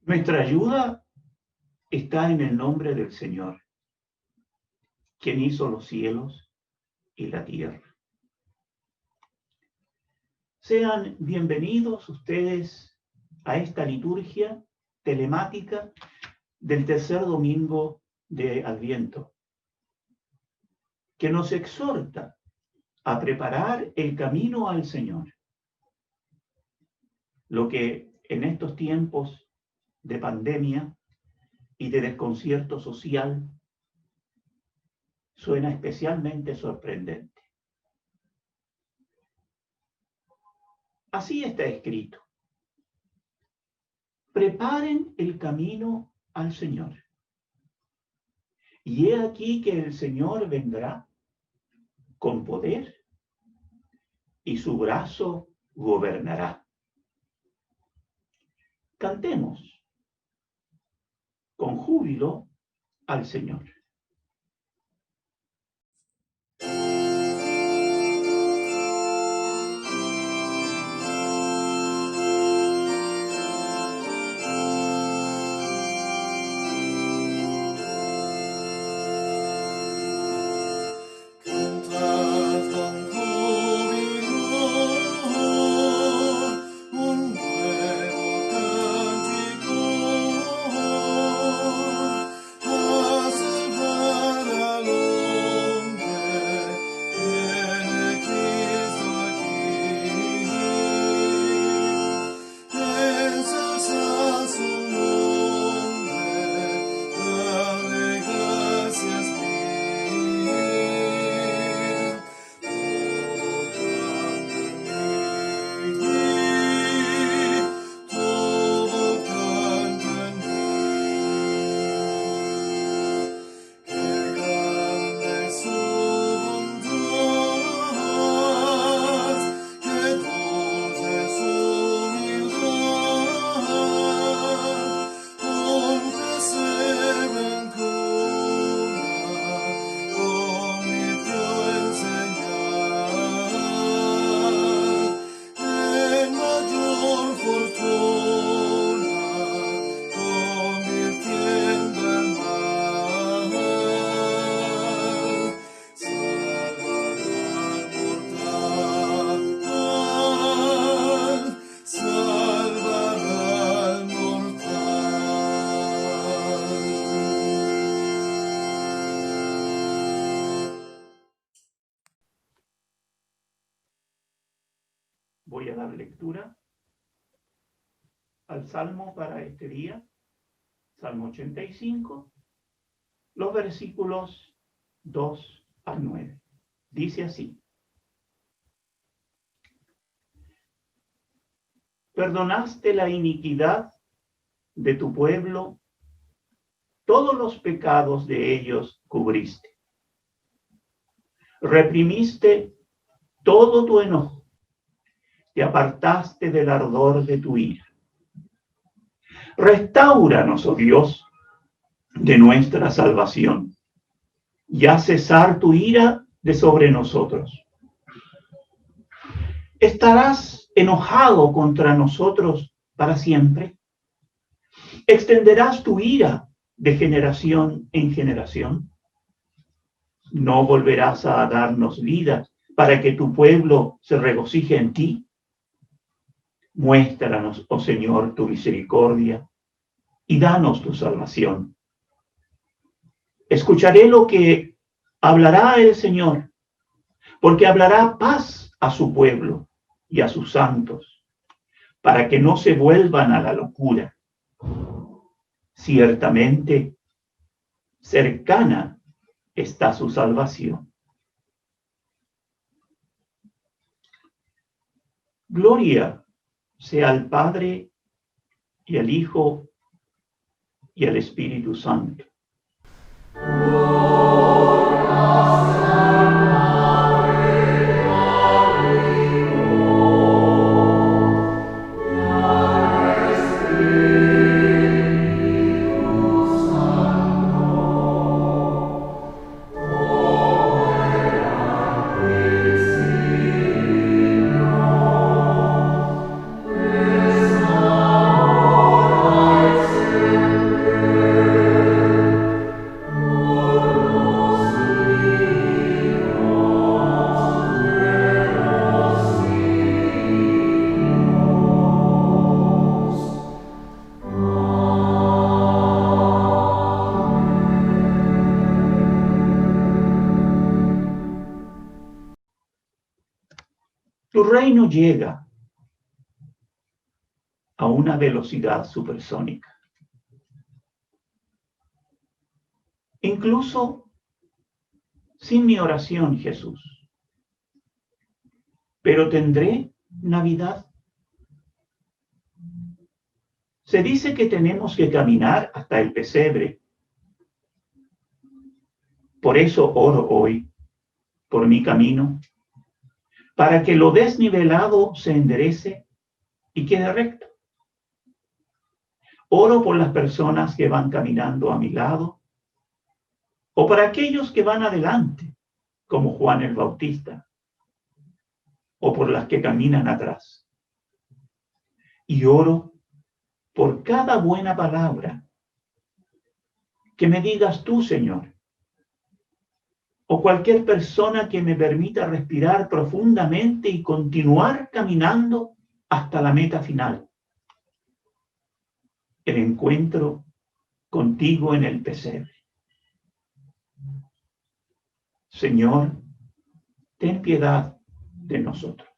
Nuestra ayuda está en el nombre del Señor, quien hizo los cielos y la tierra. Sean bienvenidos ustedes a esta liturgia telemática del tercer domingo de Adviento, que nos exhorta a preparar el camino al Señor. Lo que en estos tiempos de pandemia y de desconcierto social suena especialmente sorprendente. Así está escrito: preparen el camino al Señor. Y he aquí que el Señor vendrá con poder y su brazo gobernará. Cantemos con júbilo al Señor. Voy a dar lectura al Salmo para este día, Salmo 85, los versículos 2 al 9. Dice así: perdonaste la iniquidad de tu pueblo, todos los pecados de ellos cubriste. Reprimiste todo tu enojo, te apartaste del ardor de tu ira. Restáuranos, oh Dios, de nuestra salvación, y haz cesar tu ira de sobre nosotros. ¿Estarás enojado contra nosotros para siempre? ¿Extenderás tu ira de generación en generación? ¿No volverás a darnos vida para que tu pueblo se regocije en ti? Muéstranos, oh Señor, tu misericordia y danos tu salvación. Escucharé lo que hablará el Señor, porque hablará paz a su pueblo y a sus santos, para que no se vuelvan a la locura. Ciertamente, cercana está su salvación. Gloria sea al Padre y al Hijo y al Espíritu Santo. Tu reino llega a una velocidad supersónica. Incluso sin mi oración, Jesús. Pero tendré Navidad. Se dice que tenemos que caminar hasta el pesebre. Por eso oro hoy por mi camino, para que lo desnivelado se enderece y quede recto. Oro por las personas que van caminando a mi lado, o para aquellos que van adelante, como Juan el Bautista, o por las que caminan atrás. Y oro por cada buena palabra que me digas tú, Señor, o cualquier persona que me permita respirar profundamente y continuar caminando hasta la meta final. El encuentro contigo en el pesebre. Señor, ten piedad de nosotros.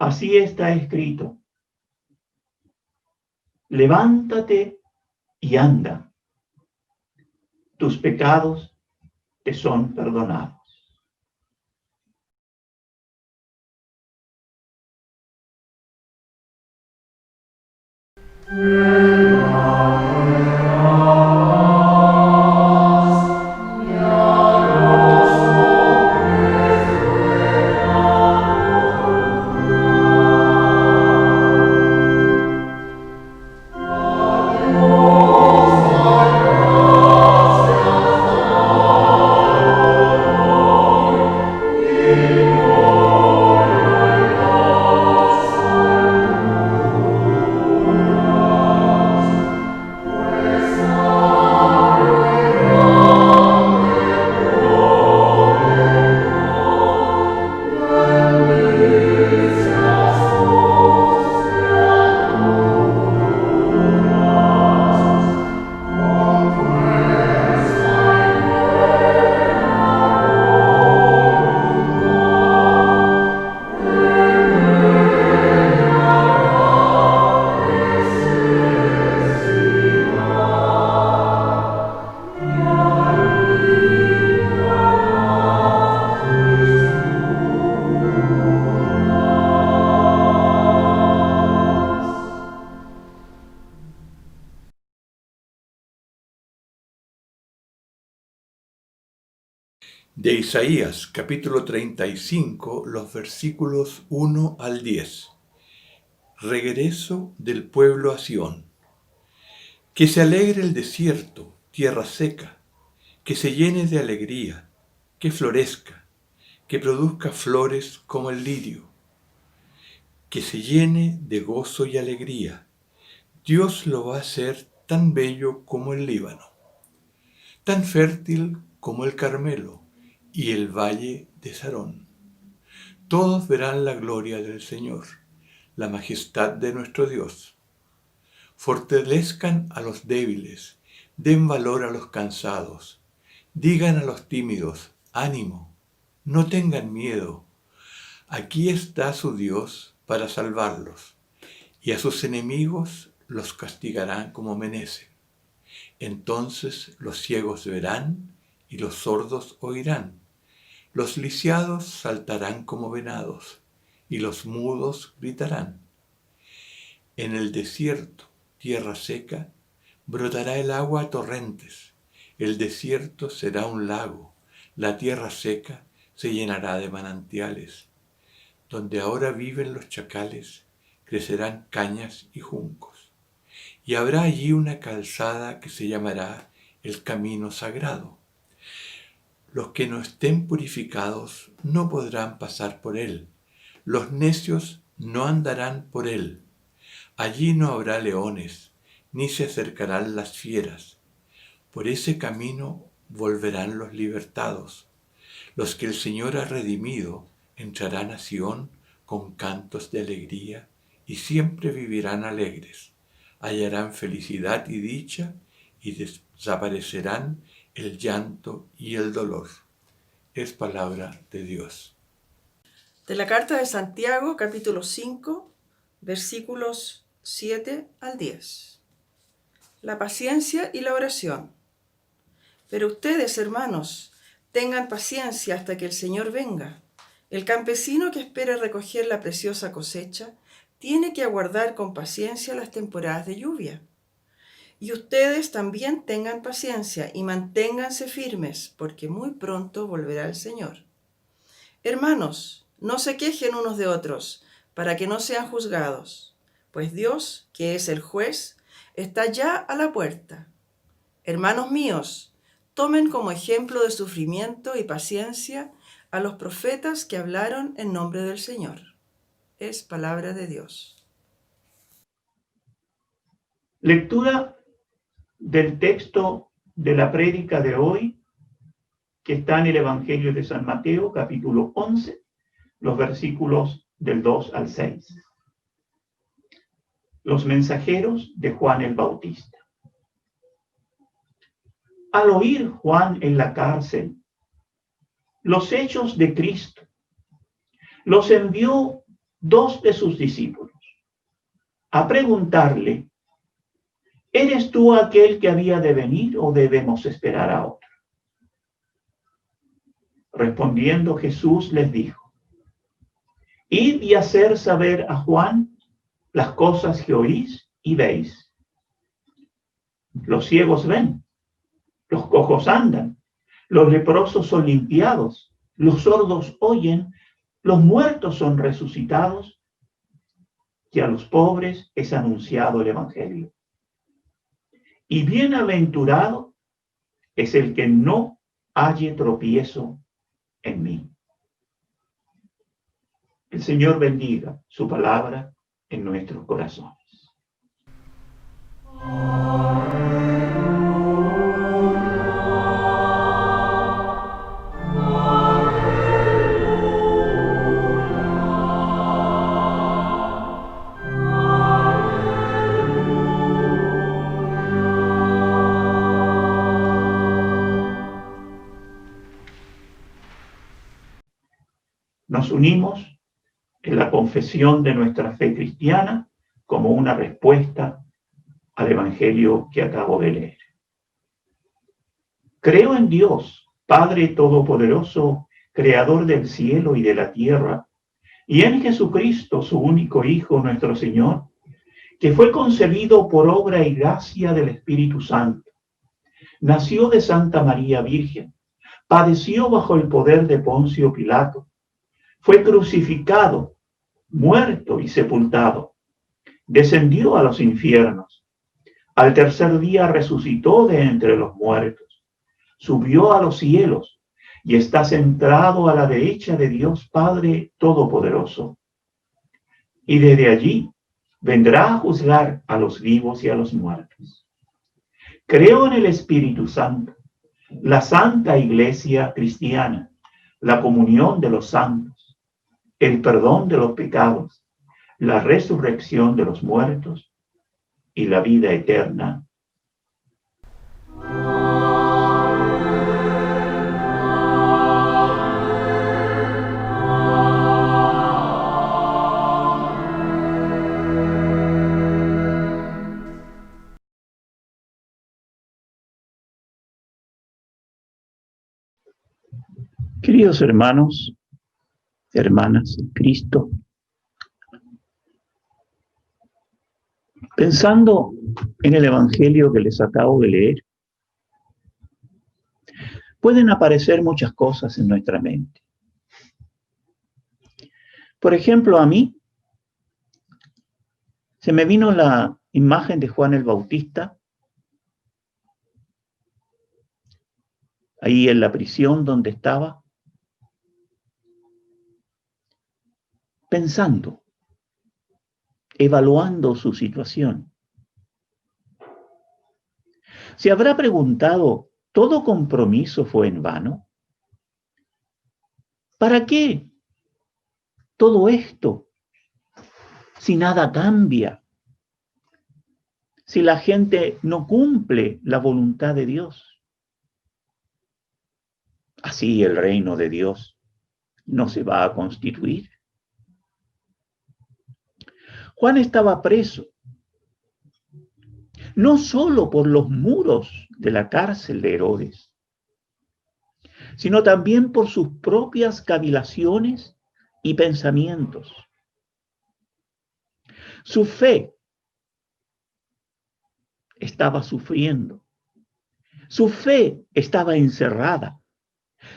Así está escrito. Levántate y anda. Tus pecados te son perdonados. De Isaías, capítulo 35, los versículos 1 al 10. Regreso del pueblo a Sión. Que se alegre el desierto, tierra seca, que se llene de alegría, que florezca, que produzca flores como el lirio, que se llene de gozo y alegría. Dios lo va a hacer tan bello como el Líbano, tan fértil como el Carmelo y el valle de Sarón. Todos verán la gloria del Señor, la majestad de nuestro Dios. Fortalezcan a los débiles, den valor a los cansados, digan a los tímidos, ánimo, no tengan miedo. Aquí está su Dios para salvarlos, y a sus enemigos los castigarán como merecen. Entonces los ciegos verán y los sordos oirán. Los lisiados saltarán como venados, y los mudos gritarán. En el desierto, tierra seca, brotará el agua a torrentes. El desierto será un lago, la tierra seca se llenará de manantiales. donde ahora viven los chacales, crecerán cañas y juncos. Y habrá allí una calzada que se llamará el camino sagrado. Los que no estén purificados no podrán pasar por él. Los necios no andarán por él. Allí no habrá leones, ni se acercarán las fieras. Por ese camino volverán los libertados. Los que el Señor ha redimido entrarán a Sión con cantos de alegría y siempre vivirán alegres. Hallarán felicidad y dicha y desaparecerán el llanto y el dolor. Es palabra de Dios. De la carta de Santiago, capítulo 5, versículos 7 al 10. La paciencia y la oración. Pero ustedes, hermanos, tengan paciencia hasta que el Señor venga. El campesino que espera recoger la preciosa cosecha tiene que aguardar con paciencia las temporadas de lluvia. Y ustedes también tengan paciencia y manténganse firmes, porque muy pronto volverá el Señor. Hermanos, no se quejen unos de otros, para que no sean juzgados, pues Dios, que es el juez, está ya a la puerta. Hermanos míos, tomen como ejemplo de sufrimiento y paciencia a los profetas que hablaron en nombre del Señor. Es palabra de Dios. Lectura del texto de la prédica de hoy, que está en el Evangelio de San Mateo, capítulo 11, los versículos del 2 al 6. Los mensajeros de Juan el Bautista. Al oír Juan en la cárcel los hechos de Cristo, los envió 2 de sus discípulos a preguntarle: ¿eres tú aquel que había de venir o debemos esperar a otro? Respondiendo Jesús les dijo: id y hacer saber a Juan las cosas que oís y veis. Los ciegos ven, los cojos andan, los leprosos son limpiados, los sordos oyen, los muertos son resucitados, y a los pobres es anunciado el Evangelio. Y bienaventurado es el que no halle tropiezo en mí. El Señor bendiga su palabra en nuestros corazones. Nos unimos en la confesión de nuestra fe cristiana como una respuesta al Evangelio que acabo de leer. Creo en Dios, Padre Todopoderoso, Creador del cielo y de la tierra, y en Jesucristo, su único Hijo, nuestro Señor, que fue concebido por obra y gracia del Espíritu Santo. Nació de Santa María Virgen, padeció bajo el poder de Poncio Pilato, fue crucificado, muerto y sepultado, descendió a los infiernos, al tercer día resucitó de entre los muertos, subió a los cielos y está sentado a la derecha de Dios Padre Todopoderoso. Y desde allí vendrá a juzgar a los vivos y a los muertos. Creo en el Espíritu Santo, la Santa Iglesia Cristiana, la comunión de los santos, el perdón de los pecados, la resurrección de los muertos y la vida eterna. Queridos hermanos, hermanas en Cristo, pensando en el Evangelio que les acabo de leer, pueden aparecer muchas cosas en nuestra mente. Por ejemplo, a mí se me vino la imagen de Juan el Bautista ahí en la prisión donde estaba, pensando, evaluando su situación. ¿Se habrá preguntado, ¿todo compromiso fue en vano? ¿Para qué todo esto si nada cambia? Si la gente no cumple la voluntad de Dios. Así el reino de Dios no se va a constituir. Juan estaba preso, no solo por los muros de la cárcel de Herodes, sino también por sus propias cavilaciones y pensamientos. Su fe estaba sufriendo, su fe estaba encerrada,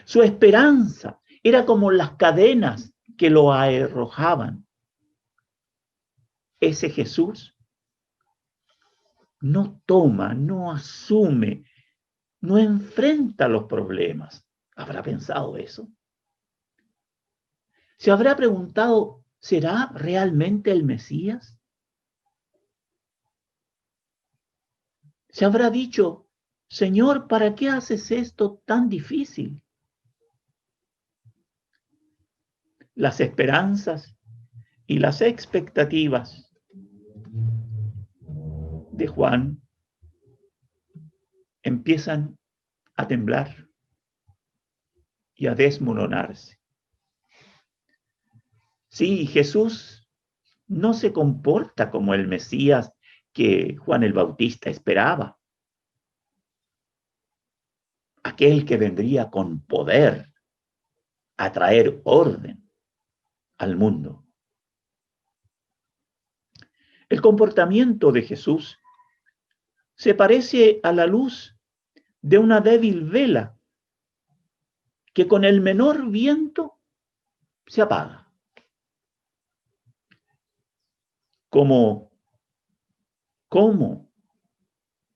su esperanza era como las cadenas que lo arrojaban. Ese Jesús no toma, no asume, no enfrenta los problemas. ¿Habrá pensado eso? ¿Se habrá preguntado, ¿será realmente el Mesías? ¿Se habrá dicho, Señor, ¿para qué haces esto tan difícil? Las esperanzas y las expectativas de Juan empiezan a temblar y a desmoronarse. Sí, Jesús no se comporta como el Mesías que Juan el Bautista esperaba. Aquel que vendría con poder a traer orden al mundo. El comportamiento de Jesús se parece a la luz de una débil vela que con el menor viento se apaga. ¿Cómo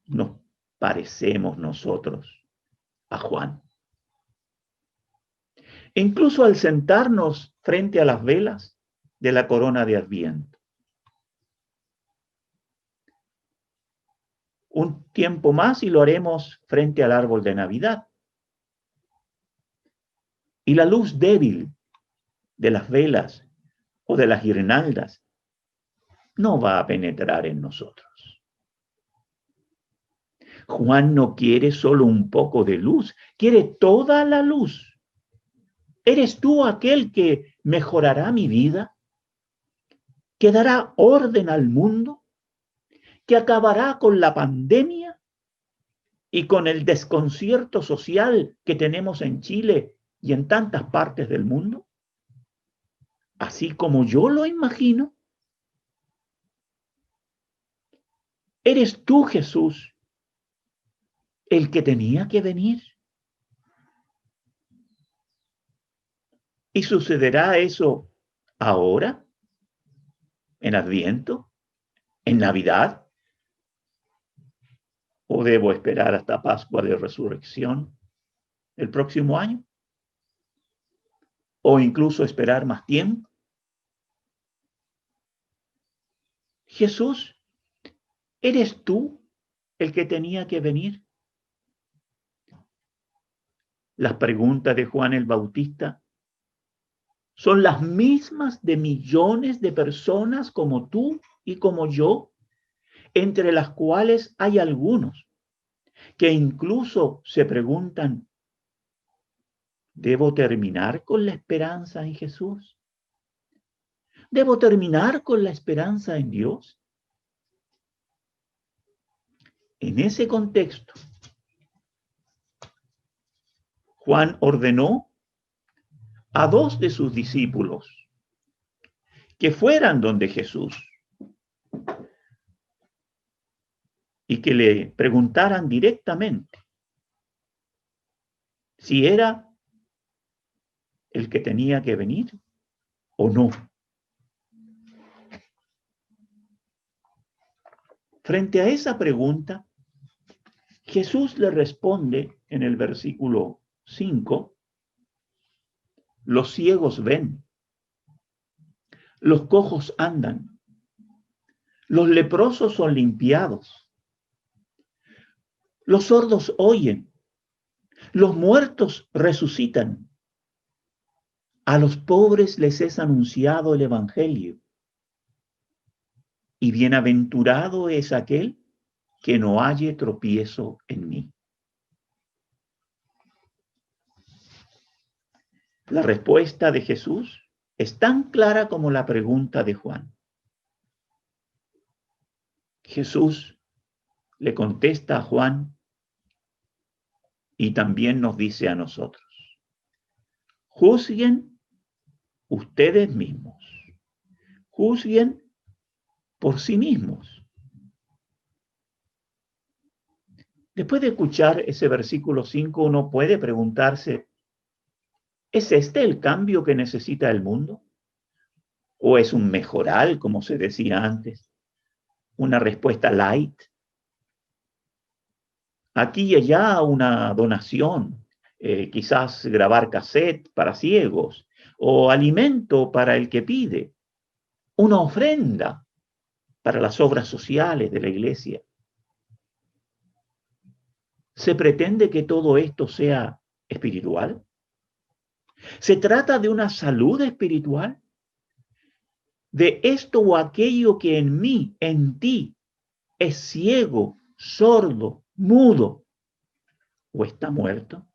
nos parecemos nosotros a Juan? Incluso al sentarnos frente a las velas de la corona de Adviento. Un tiempo más y lo haremos frente al árbol de Navidad. Y la luz débil de las velas o de las guirnaldas no va a penetrar en nosotros. Juan no quiere solo un poco de luz, quiere toda la luz. ¿Eres tú aquel que mejorará mi vida? ¿Que dará orden al mundo? ¿Que acabará con la pandemia y con el desconcierto social que tenemos en Chile y en tantas partes del mundo? Así como yo lo imagino. ¿Eres tú, Jesús, el que tenía que venir? ¿Y sucederá eso ahora? ¿En Adviento? ¿En Navidad? ¿O debo esperar hasta Pascua de Resurrección el próximo año? ¿O incluso esperar más tiempo? Jesús, ¿eres tú el que tenía que venir? Las preguntas de Juan el Bautista son las mismas de millones de personas como tú y como yo, entre las cuales hay algunos que incluso se preguntan, ¿debo terminar con la esperanza en Jesús? ¿Debo terminar con la esperanza en Dios? En ese contexto, Juan ordenó a 2 de sus discípulos que fueran donde Jesús y que le preguntaran directamente si era el que tenía que venir o no. Frente a esa pregunta, Jesús le responde en el versículo 5, los ciegos ven, los cojos andan, los leprosos son limpiados, los sordos oyen, los muertos resucitan, a los pobres les es anunciado el evangelio, y bienaventurado es aquel que no halle tropiezo en mí. La respuesta de Jesús es tan clara como la pregunta de Juan. Jesús le contesta a Juan y también nos dice a nosotros: juzguen ustedes mismos, juzguen por sí mismos. Después de escuchar ese versículo 5, uno puede preguntarse, ¿es este el cambio que necesita el mundo? ¿O es un mejoral, como se decía antes? ¿Una respuesta light? Aquí y allá una donación, quizás grabar cassette para ciegos, o alimento para el que pide, una ofrenda para las obras sociales de la iglesia. ¿Se pretende que todo esto sea espiritual? ¿Se trata de una salud espiritual? ¿De esto o aquello que en mí, en ti, es ciego, sordo, mudo o está muerto?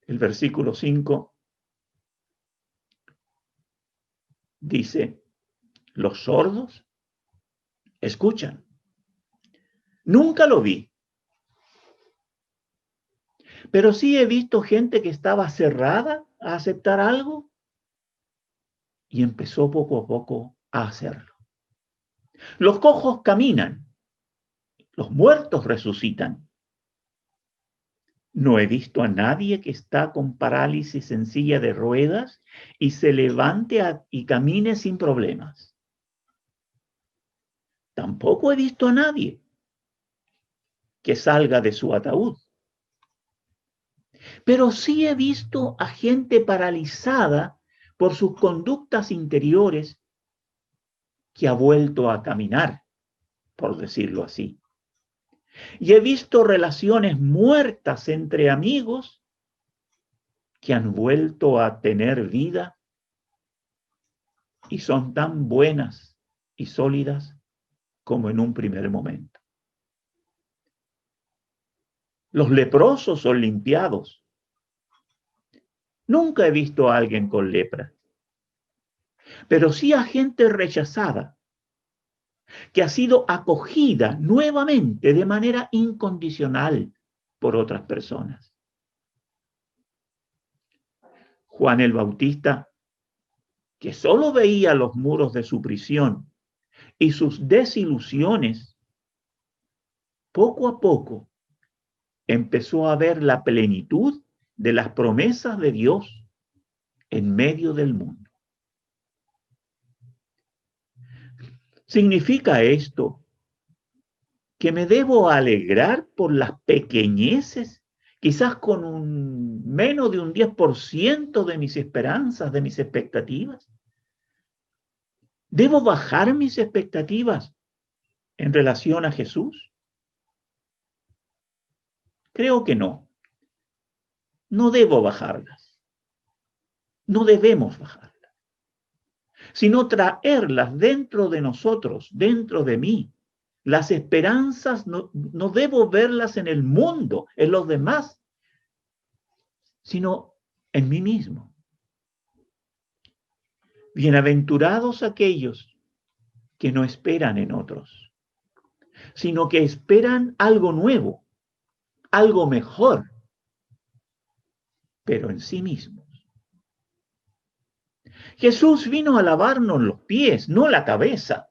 El versículo 5 dice, los sordos escuchan. Nunca lo vi. Pero sí he visto gente que estaba cerrada a aceptar algo y empezó poco a poco a hacerlo. Los cojos caminan, los muertos resucitan. No he visto a nadie que está con parálisis en silla de ruedas y se levante y camine sin problemas. Tampoco he visto a nadie que salga de su ataúd. Pero sí he visto a gente paralizada por sus conductas interiores que ha vuelto a caminar, por decirlo así. Y he visto relaciones muertas entre amigos que han vuelto a tener vida y son tan buenas y sólidas como en un primer momento. Los leprosos son limpiados. Nunca he visto a alguien con lepra, pero sí a gente rechazada, que ha sido acogida nuevamente de manera incondicional por otras personas. Juan el Bautista, que solo veía los muros de su prisión y sus desilusiones, poco a poco empezó a ver la plenitud de las promesas de Dios en medio del mundo. ¿Significa esto que me debo alegrar por las pequeñeces, quizás con menos de un 10% de mis esperanzas, de mis expectativas? ¿Debo bajar mis expectativas en relación a Jesús? Creo que no. No debo bajarlas. No debemos bajarlas, sino traerlas dentro de nosotros, dentro de mí. Las esperanzas no debo verlas en el mundo, en los demás, sino en mí mismo. Bienaventurados aquellos que no esperan en otros, sino que esperan algo nuevo, algo mejor, pero en sí mismos. Jesús vino a lavarnos los pies, no la cabeza.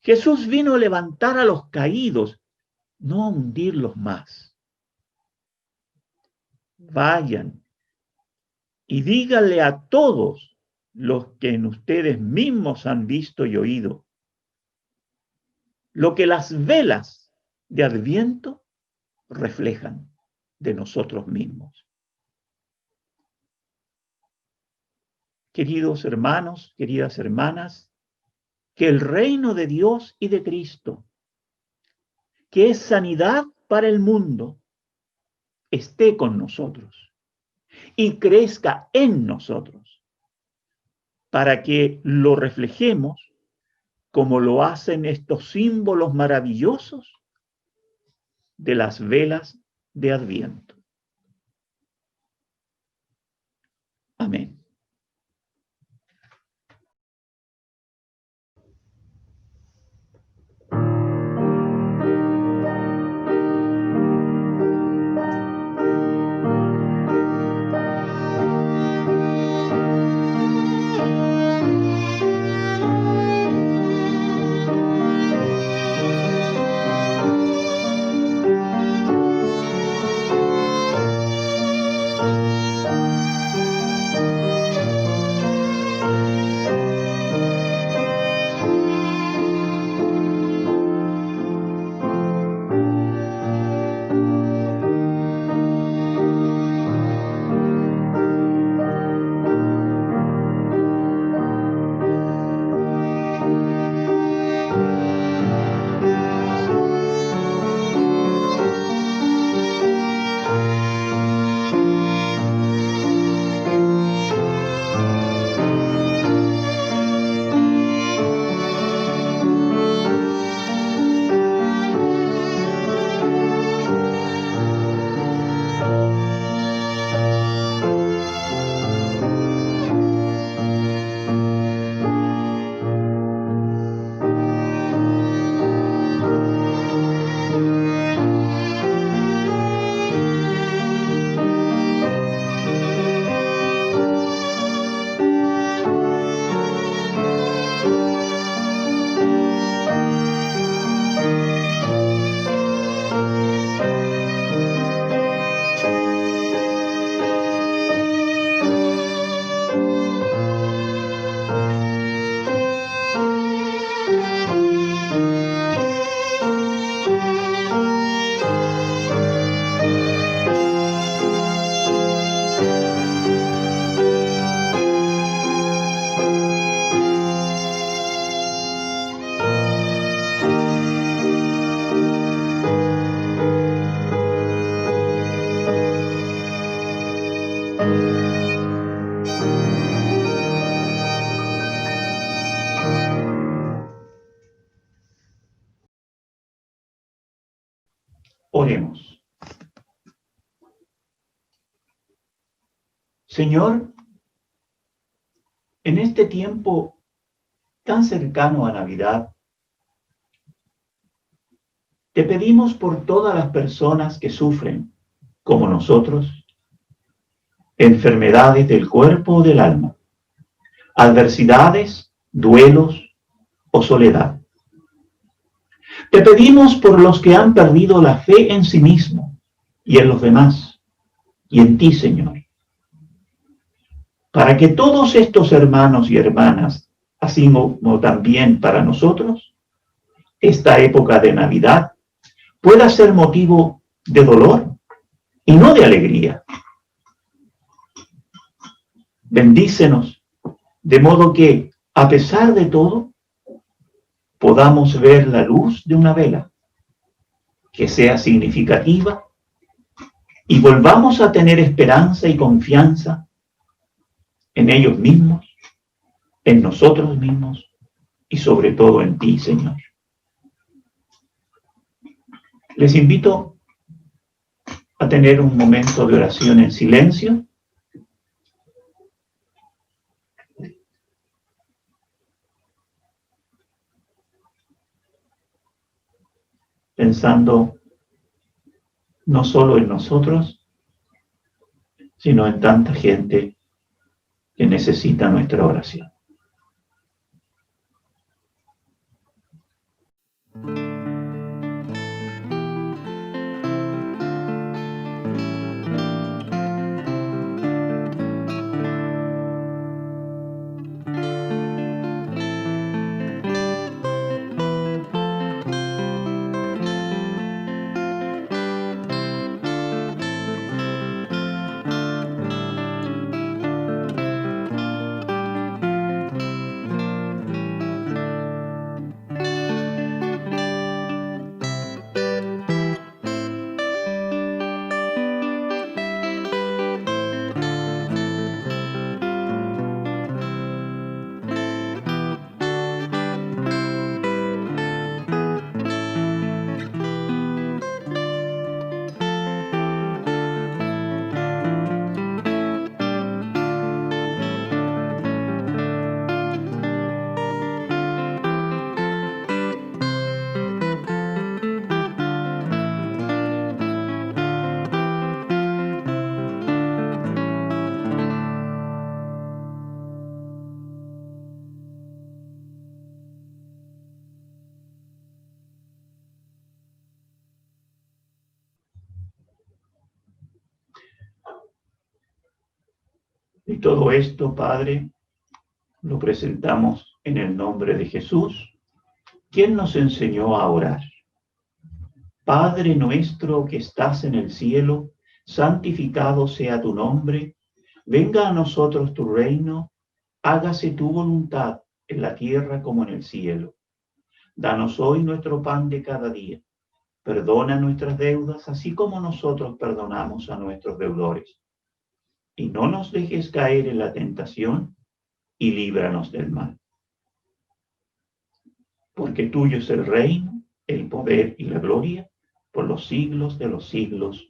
Jesús vino a levantar a los caídos, no a hundirlos más. Vayan y díganle a todos los que en ustedes mismos han visto y oído, lo que las velas de Adviento reflejan de nosotros mismos. Queridos hermanos, queridas hermanas, que el reino de Dios y de Cristo, que es sanidad para el mundo, esté con nosotros y crezca en nosotros, para que lo reflejemos como lo hacen estos símbolos maravillosos de las velas de Adviento. Amén. Oremos. Señor, en este tiempo tan cercano a Navidad, te pedimos por todas las personas que sufren, como nosotros, enfermedades del cuerpo o del alma, adversidades, duelos o soledad. Te pedimos por los que han perdido la fe en sí mismo y en los demás, y en ti, Señor, para que todos estos hermanos y hermanas, así como también para nosotros, esta época de Navidad pueda ser motivo de dolor y no de alegría. Bendícenos, de modo que, a pesar de todo, podamos ver la luz de una vela que sea significativa y volvamos a tener esperanza y confianza en ellos mismos, en nosotros mismos y sobre todo en ti, Señor. Les invito a tener un momento de oración en silencio. Pensando no solo en nosotros, sino en tanta gente que necesita nuestra oración. Y todo esto, Padre, lo presentamos en el nombre de Jesús, quien nos enseñó a orar. Padre nuestro que estás en el cielo, santificado sea tu nombre, venga a nosotros tu reino, hágase tu voluntad en la tierra como en el cielo. Danos hoy nuestro pan de cada día. Perdona nuestras deudas, así como nosotros perdonamos a nuestros deudores. Y no nos dejes caer en la tentación, y líbranos del mal. Porque tuyo es el reino, el poder y la gloria, por los siglos de los siglos.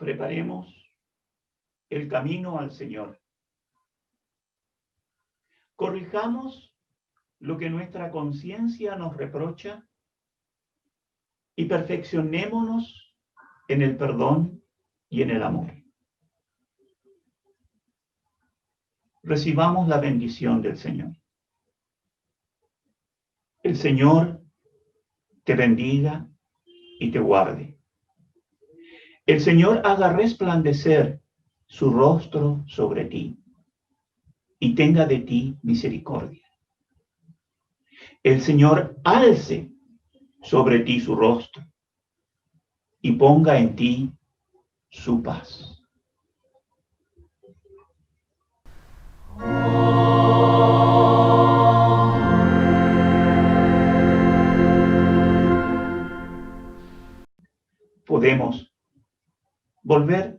Preparemos el camino al Señor. Corrijamos lo que nuestra conciencia nos reprocha y perfeccionémonos en el perdón y en el amor. Recibamos la bendición del Señor. El Señor te bendiga y te guarde. El Señor haga resplandecer su rostro sobre ti y tenga de ti misericordia. El Señor alce sobre ti su rostro y ponga en ti su paz. Podemos volver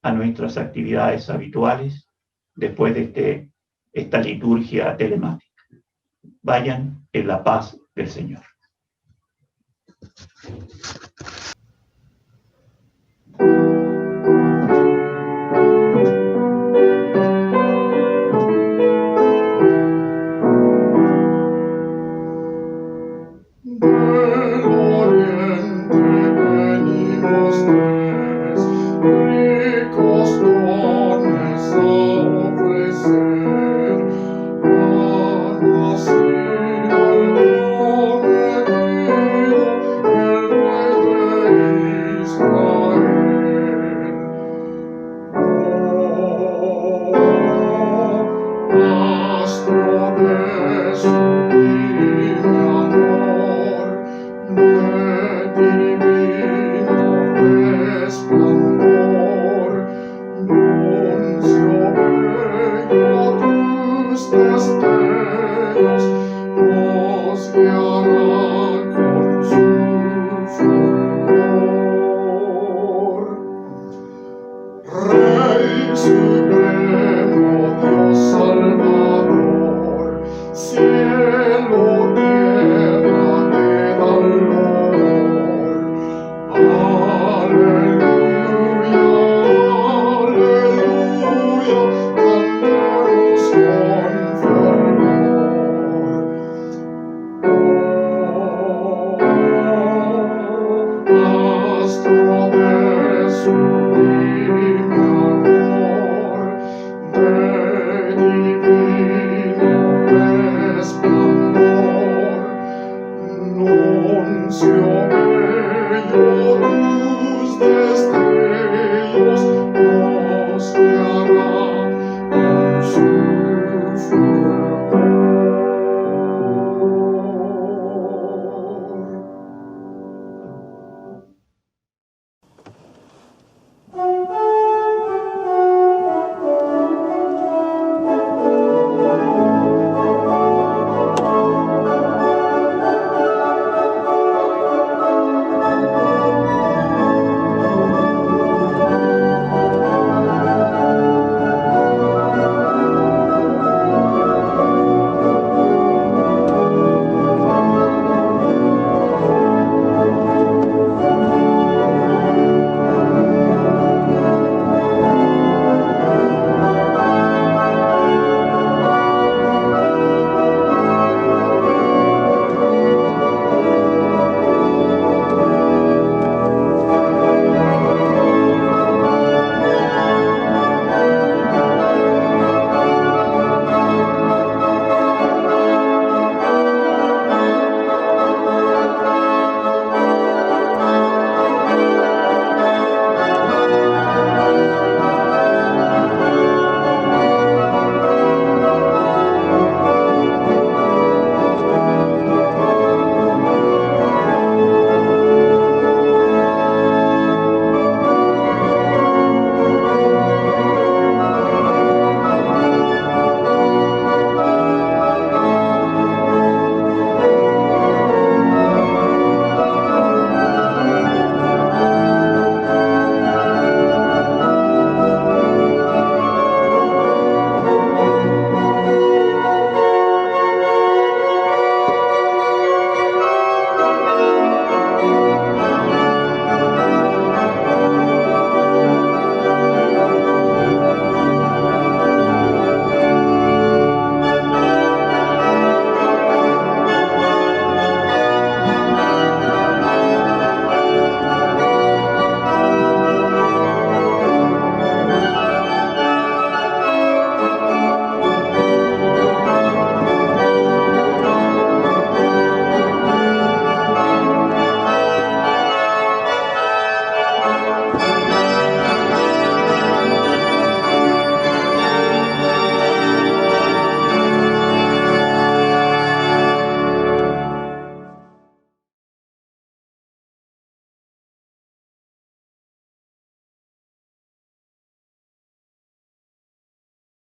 a nuestras actividades habituales después de esta liturgia telemática. Vayan en la paz del Señor. Astro de su